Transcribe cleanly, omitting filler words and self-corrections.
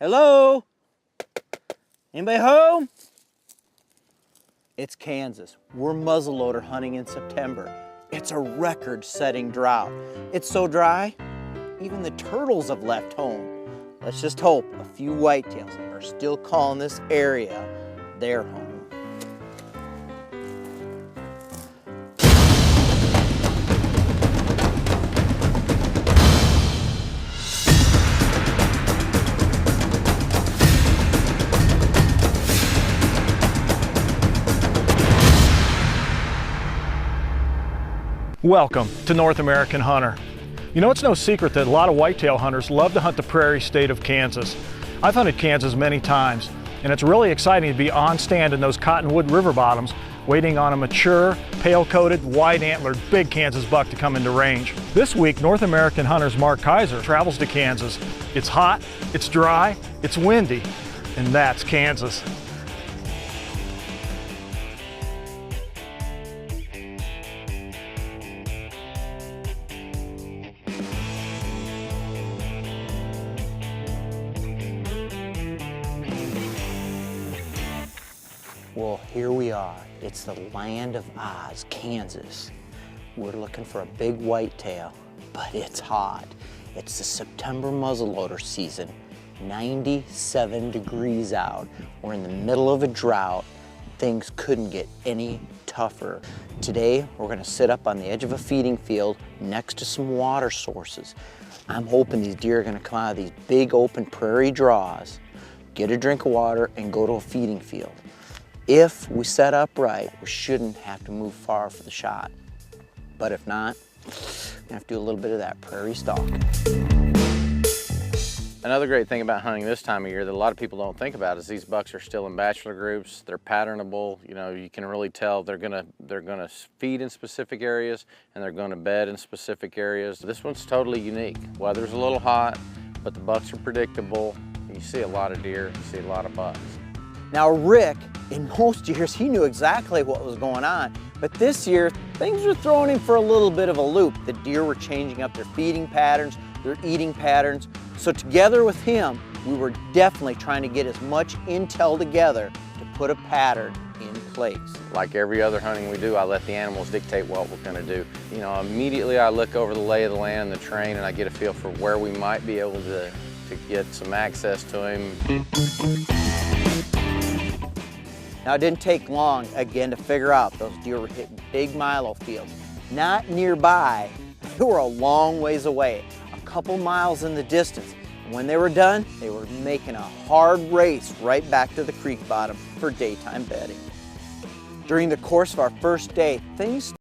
Hello? Anybody home? It's Kansas. We're muzzleloader hunting in September. It's a record-setting drought. It's so dry, even the turtles have left home. Let's just hope a few whitetails are still calling this area their home. Welcome to North American Hunter. You know, it's no secret that a lot of whitetail hunters love to hunt the prairie state of Kansas. I've hunted Kansas many times, and it's really exciting to be on stand in those cottonwood river bottoms, waiting on a mature, pale-coated, wide-antlered, big Kansas buck to come into range. This week, North American Hunter's Mark Kaiser travels to Kansas. It's hot, it's dry, it's windy, and that's Kansas. Well, here we are. It's the land of Oz, Kansas. We're looking for a big whitetail, but it's hot. It's the September muzzleloader season. 97 degrees out. We're in the middle of a drought. Things couldn't get any tougher. Today, we're gonna sit up on the edge of a feeding field next to some water sources. I'm hoping these deer are gonna come out of these big open prairie draws, get a drink of water, and go to a feeding field. If we set up right, we shouldn't have to move far for the shot. But if not, we're gonna have to do a little bit of that prairie stalking. Another great thing about hunting this time of year that a lot of people don't think about is these bucks are still in bachelor groups. They're patternable. You know, you can really tell they're gonna feed in specific areas and they're gonna bed in specific areas. This one's totally unique. Weather's a little hot, but the bucks are predictable. You see a lot of deer, you see a lot of bucks. Now Rick, in most years, he knew exactly what was going on, but this year, things were throwing him for a little bit of a loop. The deer were changing up their feeding patterns, their eating patterns. So together with him, we were definitely trying to get as much intel together to put a pattern in place. Like every other hunting we do, I let the animals dictate what we're gonna do. You know, immediately I look over the lay of the land and the terrain and I get a feel for where we might be able to get some access to him. Now it didn't take long, again, to figure out those deer were hitting big milo fields. Not nearby, they were a long ways away, a couple miles in the distance. And when they were done, they were making a hard race right back to the creek bottom for daytime bedding. During the course of our first day, things